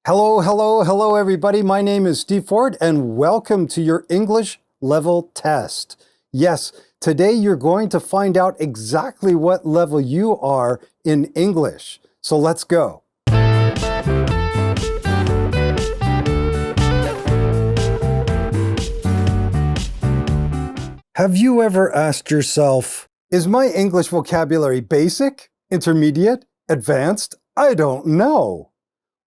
Hello, everybody. My name is Steve Ford, and welcome to your English level test. Yes, today you're going to find out exactly what level you are in English. So let's go. Have you ever asked yourself, is my English vocabulary basic, intermediate, advanced? I don't know.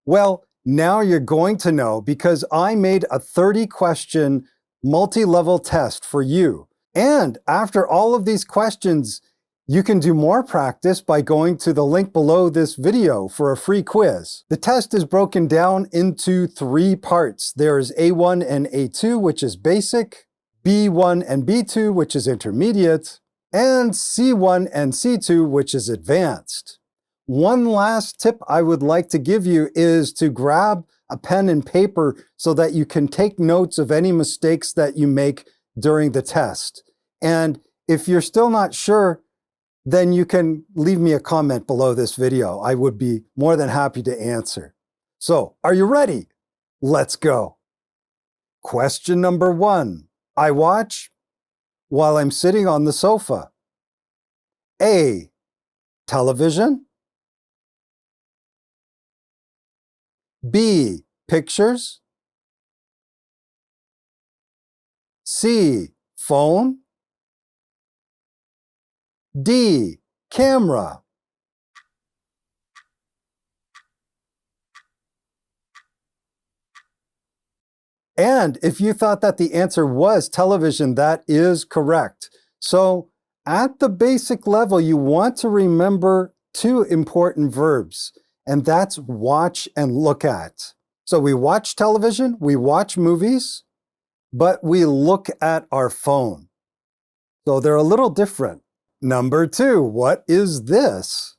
Well, now you're going to know because I made a 30-question multi-level test for you. And after all of these questions, you can do more practice by going to the link below this video for a free quiz. The test is broken down into 3 parts. There's A1 and A2, which is basic, B1 and B2, which is intermediate, and C1 and C2, which is advanced. One last tip I would like to give you is to grab a pen and paper so that you can take notes of any mistakes that you make during the test. And if you're still not sure, then you can leave me a comment below this video. I would be more than happy to answer. So, are you ready? Let's go. Question number 1. I watch while I'm sitting on the sofa. A. Television. B. Pictures. C. Phone. D. Camera. And if you thought that the answer was television, that is correct. So at the basic level, you want to remember 2 important verbs, and that's watch and look at. So we watch television, we watch movies, but we look at our phone. So they're a little different. Number 2, what is this?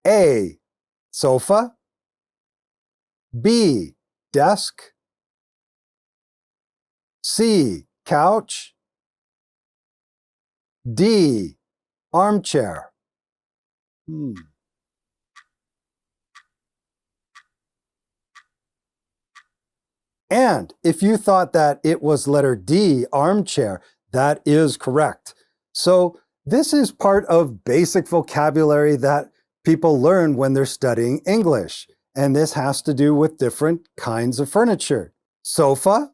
A. Sofa. B. Desk. C. Couch. D. Armchair. And if you thought that it was letter D, armchair, that is correct. So this is part of basic vocabulary that people learn when they're studying English. And this has to do with different kinds of furniture. Sofa,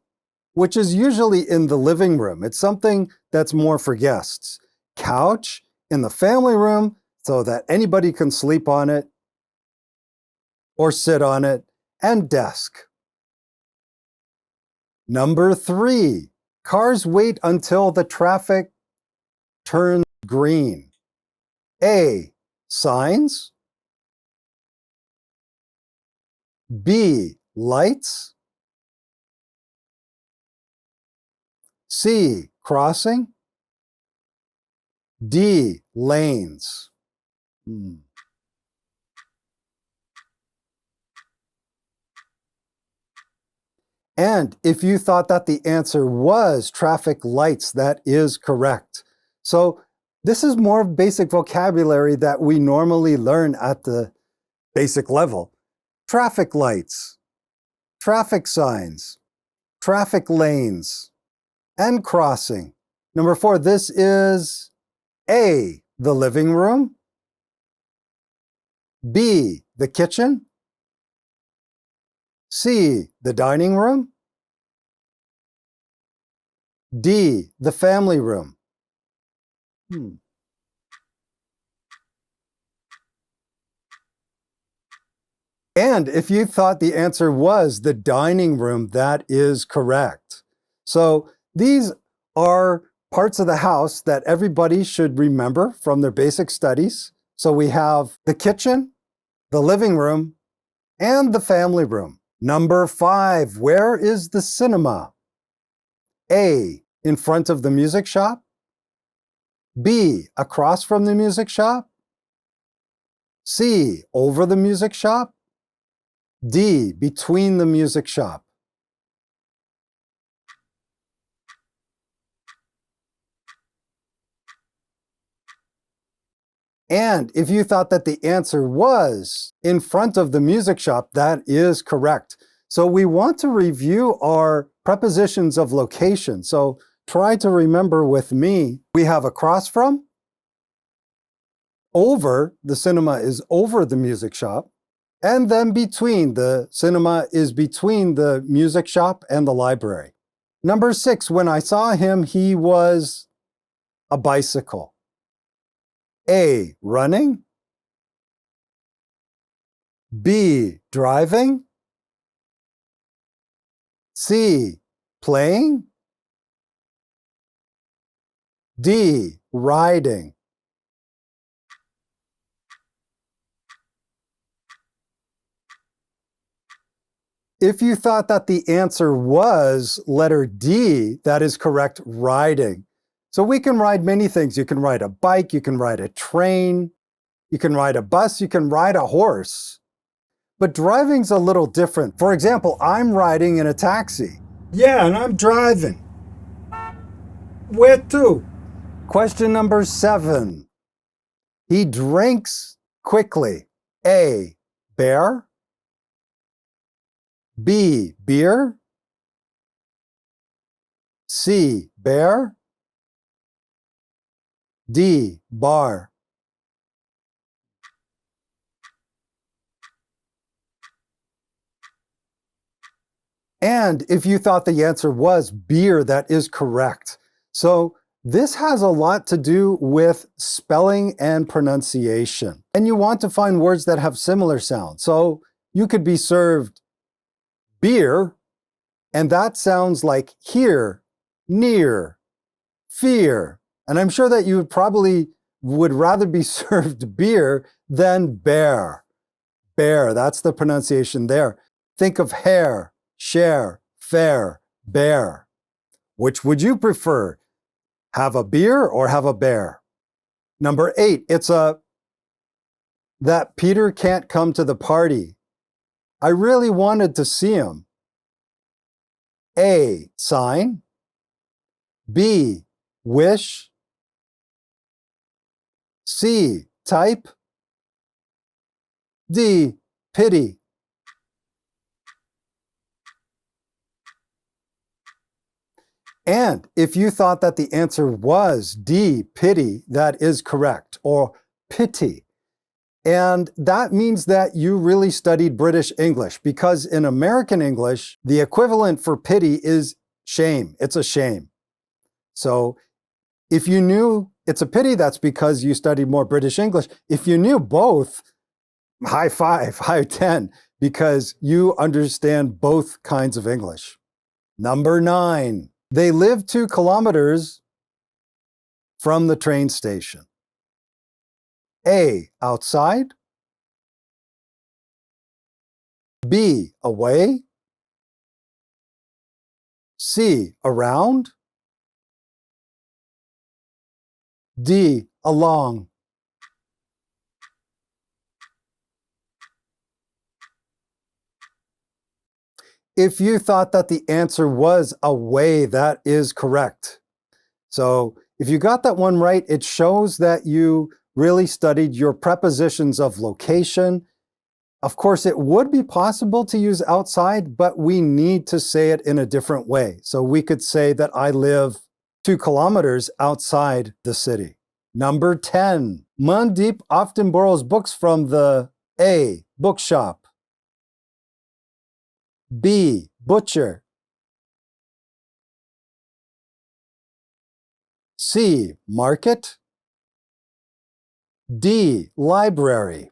which is usually in the living room. It's something that's more for guests. Couch in the family room so that anybody can sleep on it or sit on it. And desk. Number 3, cars wait until the traffic turns green. A. Signs. B. Lights. C. Crossing. D. Lanes. And if you thought that the answer was traffic lights, that is correct. So this is more basic vocabulary that we normally learn at the basic level. Traffic lights, traffic signs, traffic lanes, and crossing. Number 4, this is A, the living room. B, the kitchen. C, the dining room. D, the family room. And if you thought the answer was the dining room, that is correct. So these are parts of the house that everybody should remember from their basic studies. So we have the kitchen, the living room, and the family room. Number 5, where is the cinema? A, in front of the music shop. B, across from the music shop. C, over the music shop. D, between the music shop. And if you thought that the answer was in front of the music shop, that is correct. So we want to review our prepositions of location. So try to remember with me. We have across from, over, the cinema is over the music shop, and then between, the cinema is between the music shop and the library. Number 6, when I saw him, he was a bicycle. A, running. B, driving. C, playing. D, riding. If you thought that the answer was letter D, that is correct, riding. So we can ride many things. You can ride a bike, you can ride a train, you can ride a bus, you can ride a horse. But driving's a little different. For example, I'm riding in a taxi. Yeah, and I'm driving. Where to? Question number 7. He drinks quickly. A, bear. B, beer. C, bear. D, bar. And if you thought the answer was beer, that is correct. So this has a lot to do with spelling and pronunciation. And you want to find words that have similar sounds. So you could be served beer, and that sounds like here, near, fear. And I'm sure that you probably would rather be served beer than bear. Bear, that's the pronunciation there. Think of hair, share, fair, bear. Which would you prefer? Have a beer or have a bear? Number 8, it's that Peter can't come to the party. I really wanted to see him. A, sign. B, wish. C, type. D, pity. And if you thought that the answer was D, pity, that is correct, or pity. And that means that you really studied British English, because in American English, the equivalent for pity is shame. It's a shame. So if you knew it's a pity, that's because you studied more British English. If you knew both, high 5, high 10, because you understand both kinds of English. Number 9, they live 2 kilometers from the train station. A, outside. B, away. C, around. D, along. If you thought that the answer was away, that is correct. So if you got that one right, it shows that you really studied your prepositions of location. Of course, it would be possible to use outside, but we need to say it in a different way. So we could say that I live 2 kilometers outside the city. Number 10, Mandeep often borrows books from the A, bookshop. B, butcher. C, market. D, library.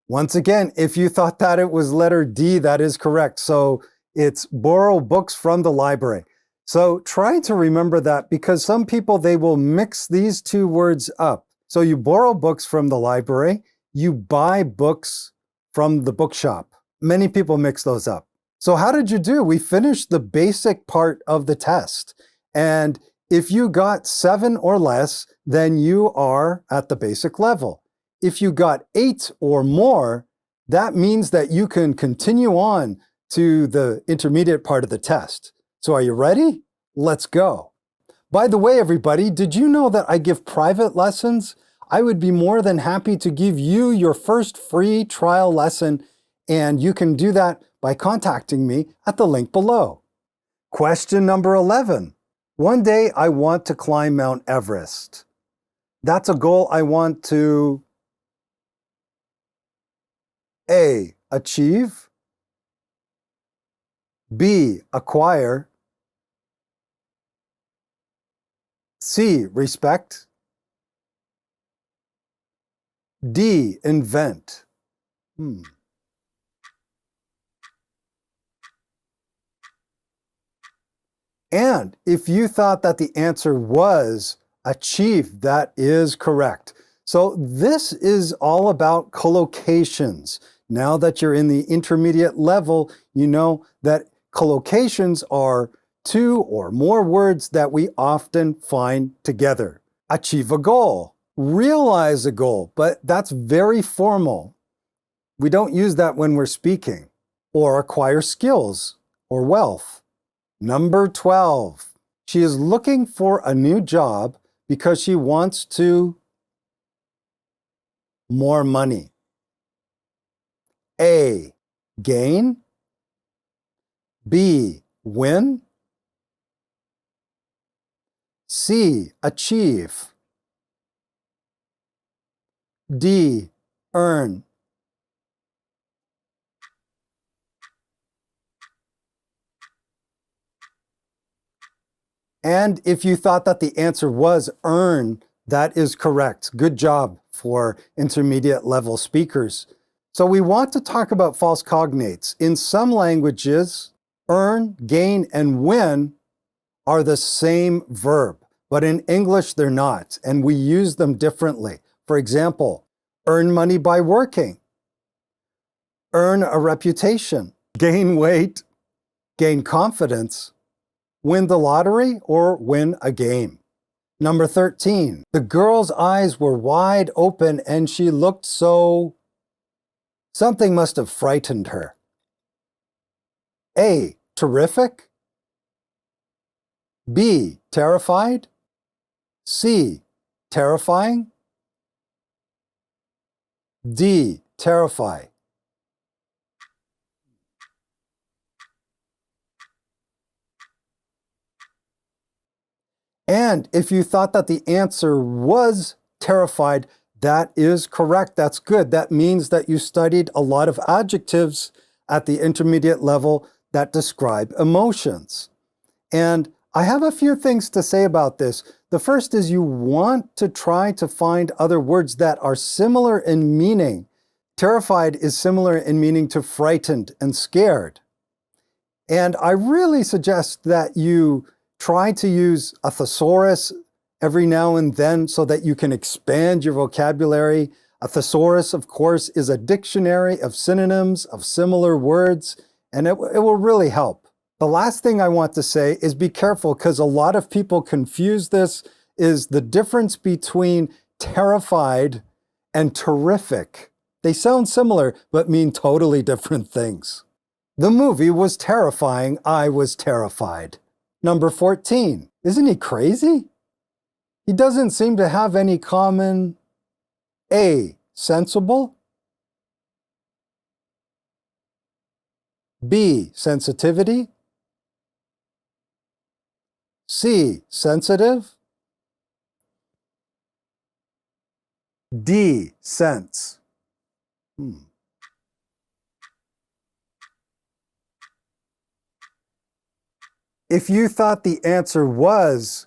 Once again, if you thought that it was letter D, that is correct. So it's borrow books from the library. So try to remember that, because some people, they will mix these 2 words up. So you borrow books from the library, you buy books from the bookshop. Many people mix those up. So how did you do? We finished the basic part of the test. And if you got 7 or less, then you are at the basic level. If you got 8 or more, that means that you can continue on to the intermediate part of the test. So are you ready? Let's go. By the way, everybody, did you know that I give private lessons? I would be more than happy to give you your first free trial lesson, and you can do that by contacting me at the link below. Question number 11. One day I want to climb Mount Everest. That's a goal I want to A. Achieve, B. Acquire, C. Respect, D. Invent. And if you thought that the answer was achieve, that is correct. So this is all about collocations. Now that you're in the intermediate level, you know that collocations are two or more words that we often find together. Achieve a goal, realize a goal, but that's very formal. We don't use that when we're speaking. Or acquire skills or wealth. Number 12. She is looking for a new job because she wants to more money. A. Gain, B. Win, C. Achieve, D. Earn. And if you thought that the answer was earn, that is correct. Good job for intermediate level speakers. So we want to talk about false cognates. In some languages, earn, gain, and win are the same verb, but in English they're not, and we use them differently. For example, earn money by working, earn a reputation, gain weight, gain confidence, win the lottery, or win a game. Number 13, the girl's eyes were wide open and she looked so... Something must have frightened her. A. Terrific, B. Terrified, C. Terrifying, D. Terrify. And if you thought that the answer was terrified, that is correct. That's good. That means that you studied a lot of adjectives at the intermediate level that describe emotions. And I have a few things to say about this. The first is you want to try to find other words that are similar in meaning. Terrified is similar in meaning to frightened and scared. And I really suggest that you try to use a thesaurus every now and then so that you can expand your vocabulary. A thesaurus, of course, is a dictionary of synonyms of similar words, and it will really help. The last thing I want to say is be careful, because a lot of people confuse this, is the difference between terrified and terrific. They sound similar, but mean totally different things. The movie was terrifying. I was terrified. Number 14. Isn't he crazy? He doesn't seem to have any common... A. Sensible, B. Sensitivity, C. Sensitive, D. Sense. If you thought the answer was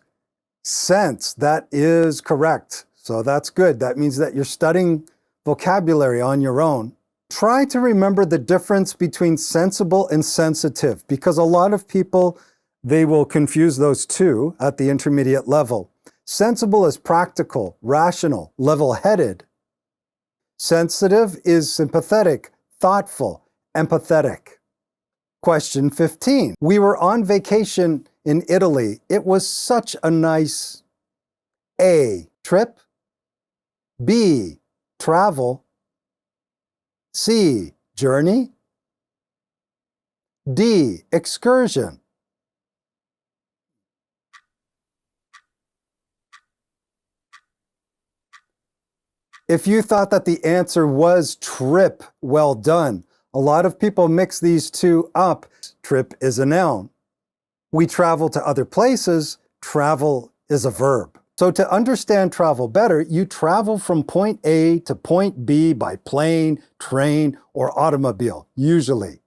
sense, that is correct. So that's good. That means that you're studying vocabulary on your own. Try to remember the difference between sensible and sensitive, because a lot of people, they will confuse those two at the intermediate level. Sensible is practical, rational, level-headed. Sensitive is sympathetic, thoughtful, empathetic. Question 15. We were on vacation in Italy. It was such a nice A. Trip, B. Travel, C. Journey, D. Excursion. If you thought that the answer was trip, well done. A lot of people mix these two up. Trip is a noun. We travel to other places. Travel is a verb. So to understand travel better, you travel from point A to point B by plane, train, or automobile, usually.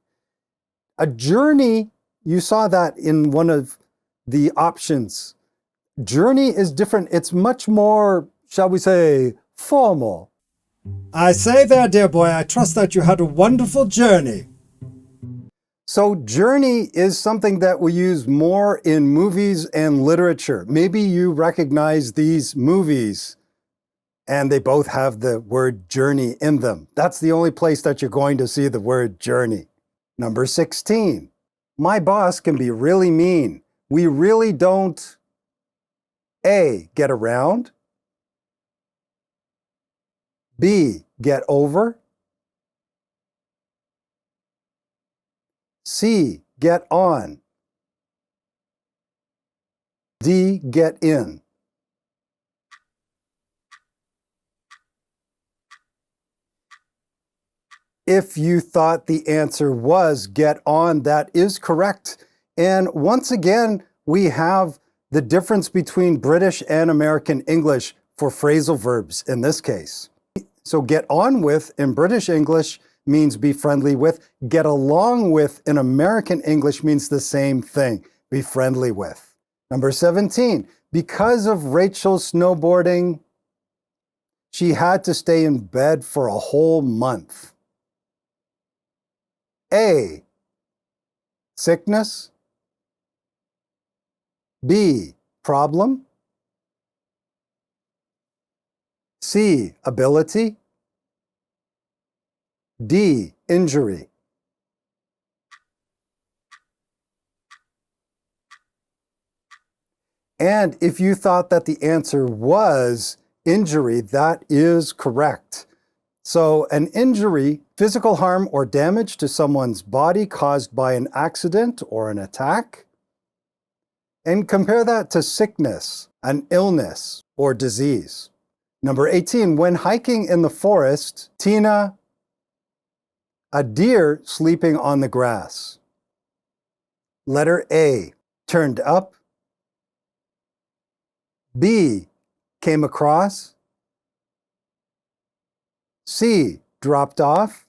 A journey, you saw that in one of the options. Journey is different. It's much more, shall we say, formal. I say there, dear boy, I trust that you had a wonderful journey. So journey is something that we use more in movies and literature. Maybe you recognize these movies and they both have the word journey in them. That's the only place that you're going to see the word journey. Number 16, my boss can be really mean. We really don't A, get around, B, get over, C, get on, D, get in. If you thought the answer was get on, that is correct. And once again, we have the difference between British and American English for phrasal verbs in this case. So get on with in British English means be friendly with. Get along with in American English means the same thing, be friendly with. Number 17, because of Rachel's snowboarding, she had to stay in bed for a whole month. A, sickness. B, problem. C, ability. D, injury. And if you thought that the answer was injury, that is correct. So an injury, physical harm or damage to someone's body caused by an accident or an attack. And compare that to sickness, an illness or disease. Number 18, when hiking in the forest, Tina, a deer sleeping on the grass. Letter A, turned up. B, came across. C, dropped off.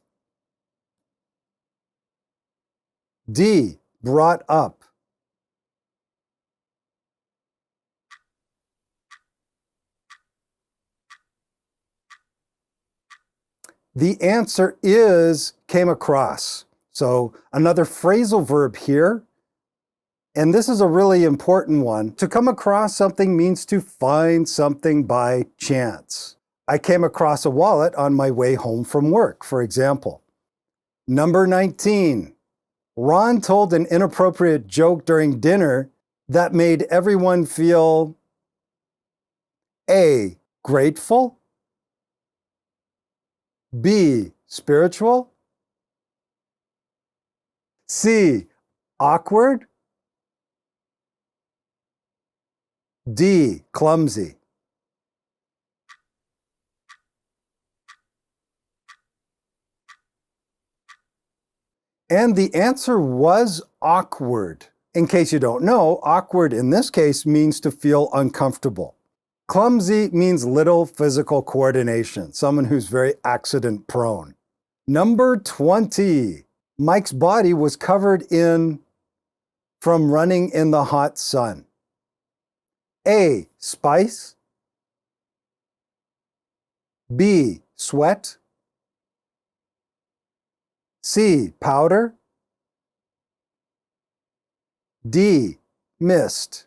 D, brought up. The answer is came across. So another phrasal verb here. And this is a really important one. To come across something means to find something by chance. I came across a wallet on my way home from work, for example. Number 19, Ron told an inappropriate joke during dinner that made everyone feel A, grateful, B, spiritual, C, awkward, D, clumsy. And the answer was awkward. In case you don't know, awkward in this case means to feel uncomfortable. Clumsy means little physical coordination, someone who's very accident prone. Number 20, Mike's body was covered in from running in the hot sun. A, spice. B, sweat. C, powder. D, mist.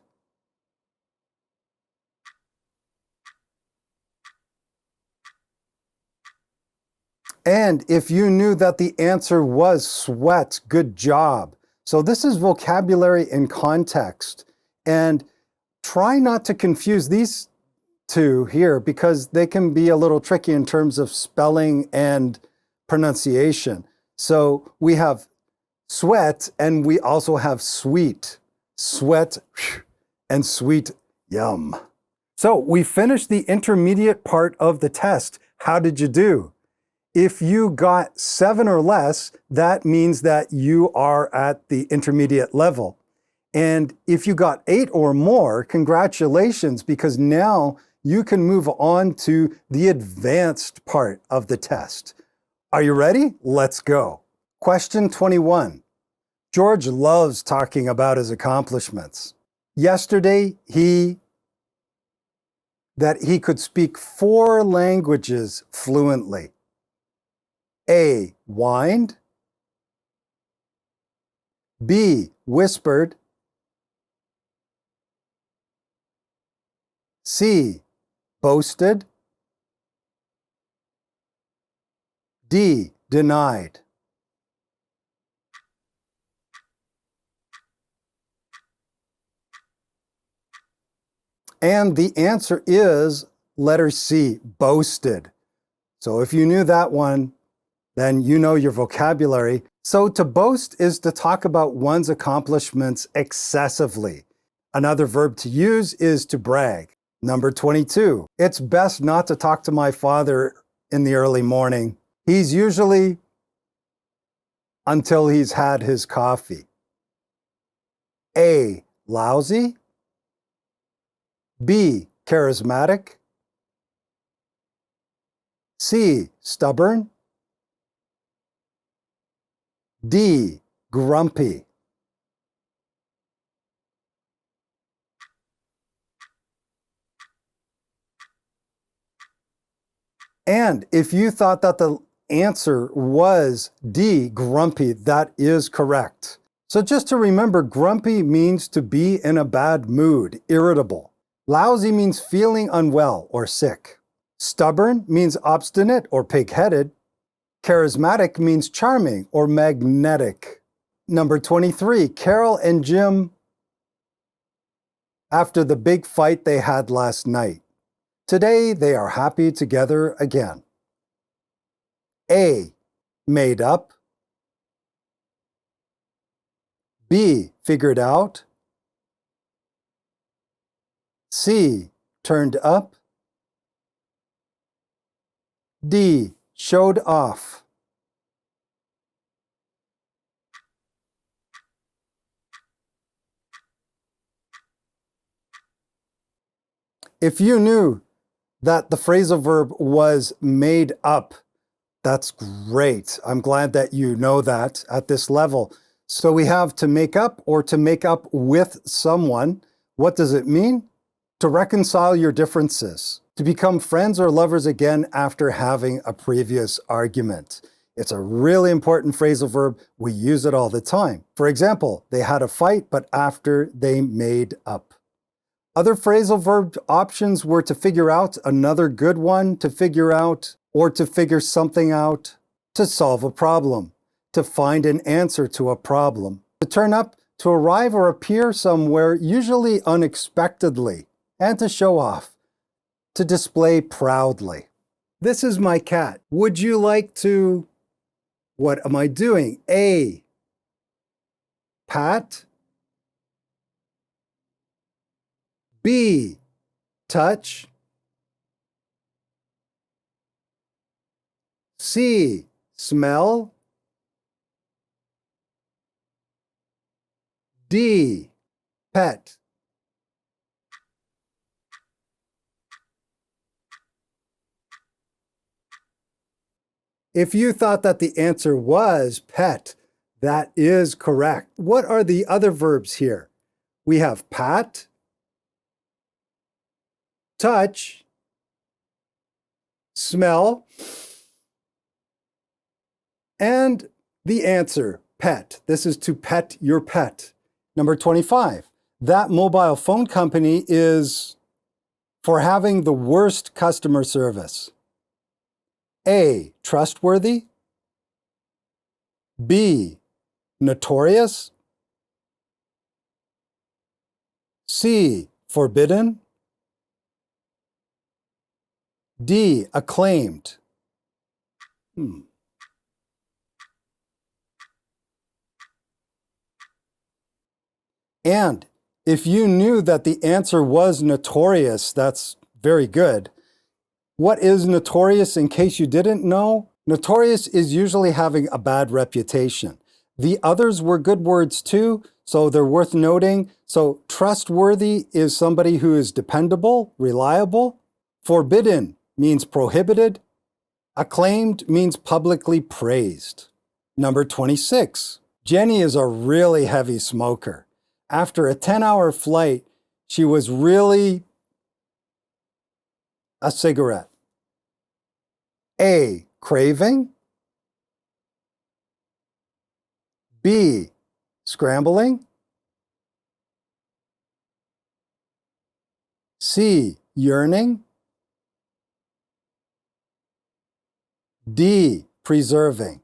And if you knew that the answer was sweat, good job. So this is vocabulary in context. And try not to confuse these two here because they can be a little tricky in terms of spelling and pronunciation. So we have sweat and we also have sweet. Sweat and sweet, yum. So we finished the intermediate part of the test. How did you do? If you got 7 or less, that means that you are at the intermediate level. And if you got 8 or more, congratulations, because now you can move on to the advanced part of the test. Are you ready? Let's go. Question 21. George loves talking about his accomplishments. Yesterday, that he could speak 4 languages fluently. A, whined. B, whispered. C, boasted. D, denied. And the answer is letter C, boasted. So if you knew that one, then you know your vocabulary. So to boast is to talk about one's accomplishments excessively. Another verb to use is to brag. Number 22, it's best not to talk to my father in the early morning. He's usually until he's had his coffee. A, lousy. B, charismatic. C, stubborn. D, grumpy. And if you thought that the answer was D, grumpy, that is correct. So just to remember, grumpy means to be in a bad mood, irritable. Lousy means feeling unwell or sick. Stubborn means obstinate or pig-headed. Charismatic means charming or magnetic. Number 23, Carol and Jim after the big fight they had last night. Today they are happy together again. A, made up. B, figured out. C, turned up. D, showed off. If you knew that the phrasal verb was made up, that's great. I'm glad that you know that at this level. So we have to make up or to make up with someone. What does it mean? To reconcile your differences, to become friends or lovers again after having a previous argument. It's a really important phrasal verb. We use it all the time. For example, they had a fight, but after they made up. Other phrasal verb options were to figure out, another good one, to figure out, or to figure something out, to solve a problem, to find an answer to a problem, to turn up, to arrive or appear somewhere, usually unexpectedly, and to show off, to display proudly. This is my cat. Would you like to... What am I doing? A, pat. B, touch. C, smell. D, pet. If you thought that the answer was pet, that is correct. What are the other verbs here? We have pat, touch, smell, and the answer, pet. This is to pet your pet. Number 25, that mobile phone company is for having the worst customer service. A, trustworthy. B, notorious. C, forbidden. D, acclaimed. And if you knew that the answer was notorious, that's very good. What is notorious, in case you didn't know? Notorious is usually having a bad reputation. The others were good words too, so they're worth noting. So trustworthy is somebody who is dependable, reliable. Forbidden means prohibited. Acclaimed means publicly praised. Number 26. Jenny is a really heavy smoker. After a 10-hour flight, she was really a cigarette. A, craving. B, scrambling. C, yearning. D, preserving.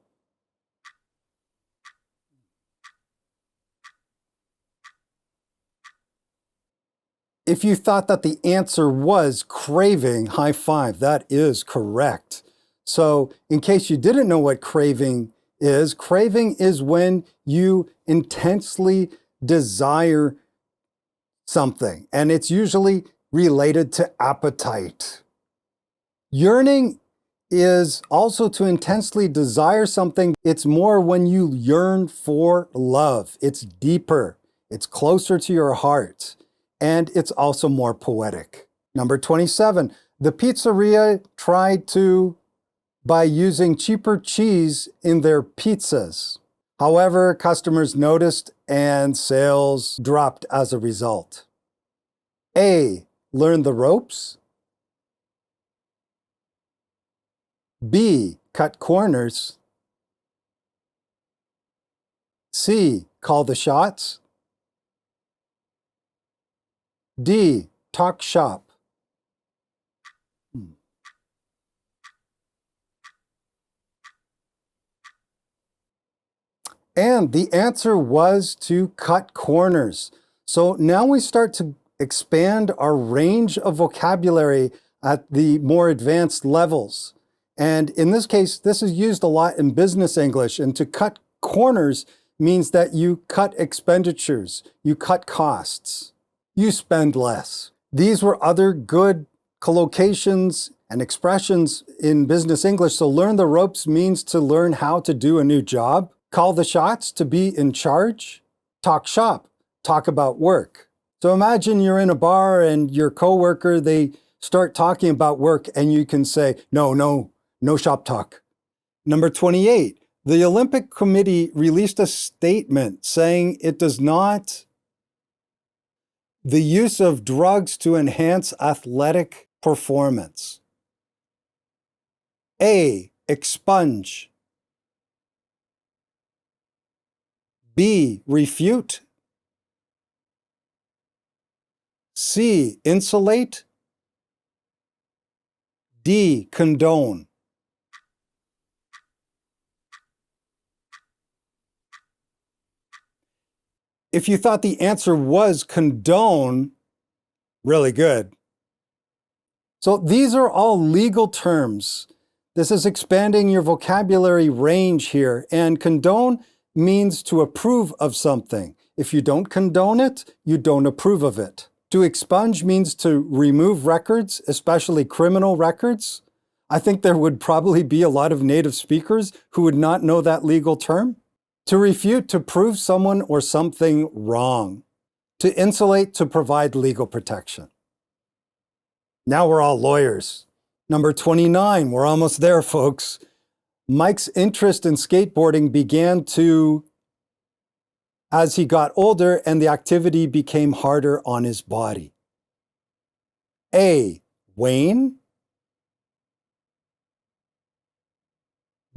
If you thought that the answer was craving, high five, that is correct. So in case you didn't know what craving is when you intensely desire something, and it's usually related to appetite. Yearning is also to intensely desire something. It's more when you yearn for love. It's deeper, it's closer to your heart, and it's also more poetic. Number 27, the pizzeria tried to by using cheaper cheese in their pizzas. However, customers noticed and sales dropped as a result. A, learn the ropes. B, cut corners. C, call the shots. D, talk shop. And the answer was to cut corners. So now we start to expand our range of vocabulary at the more advanced levels. And in this case, this is used a lot in business English. And to cut corners means that you cut expenditures, you cut costs, you spend less. These were other good collocations and expressions in business English. So learn the ropes means to learn how to do a new job. Call the shots, to be in charge. Talk shop, talk about work. So imagine you're in a bar and your coworker, they start talking about work and you can say, no shop talk. Number 28, the Olympic Committee released a statement saying it does not the use of drugs to enhance athletic performance. A, expunge. B, refute. C, insulate. D, condone. If you thought the answer was condone, really good. So these are all legal terms. This is expanding your vocabulary range here. And condone means to approve of something. If you don't condone it, you don't approve of it. To expunge means to remove records, especially criminal records. I think there would probably be a lot of native speakers who would not know that legal term. To refute, to prove someone or something wrong. To insulate, to provide legal protection. Now we're all lawyers. Number 29, we're almost there, folks. Mike's interest in skateboarding began as he got older and the activity became harder on his body. A, wane.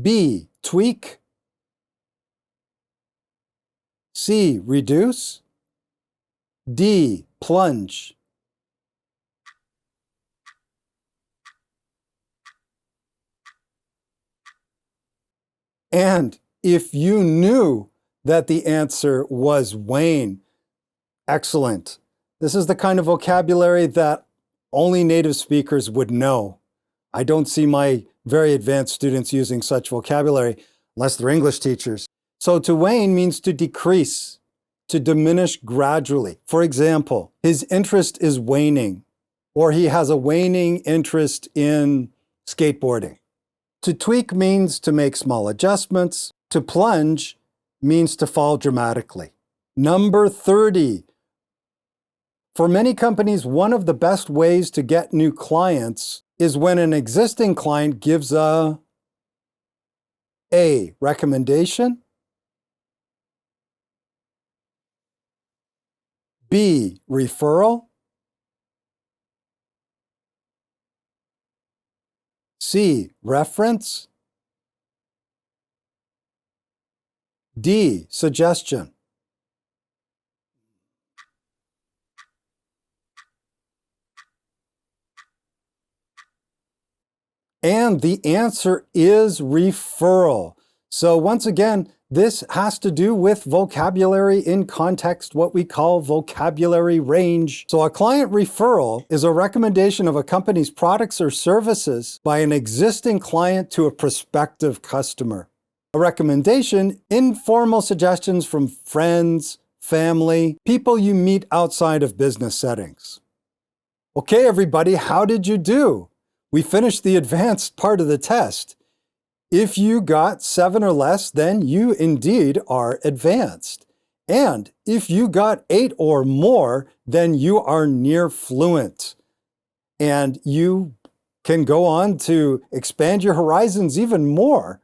B, tweak. C, reduce. D, plunge. And if you knew that the answer was wane, excellent. This is the kind of vocabulary that only native speakers would know. I don't see my very advanced students using such vocabulary unless they're English teachers. So to wane means to decrease, to diminish gradually. For example, his interest is waning, or he has a waning interest in skateboarding. To tweak means to make small adjustments. To plunge means to fall dramatically. Number 30. For many companies, one of the best ways to get new clients is when an existing client gives a recommendation, B, referral, C, reference, D, suggestion. And the answer is referral. So once again, this has to do with vocabulary in context, what we call vocabulary range. So a client referral is a recommendation of a company's products or services by an existing client to a prospective customer. A recommendation, informal suggestions from friends, family, people you meet outside of business settings. Okay, everybody, how did you do? We finished the advanced part of the test. If you got 7 or less, then you indeed are advanced. And if you got 8 or more, then you are near fluent. And you can go on to expand your horizons even more.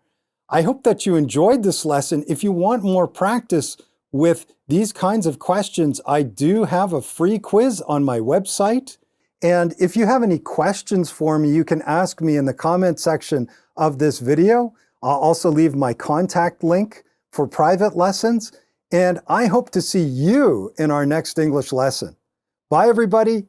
I hope that you enjoyed this lesson. If you want more practice with these kinds of questions, I do have a free quiz on my website. And if you have any questions for me, you can ask me in the comment section of this video. I'll also leave my contact link for private lessons. And I hope to see you in our next English lesson. Bye, everybody.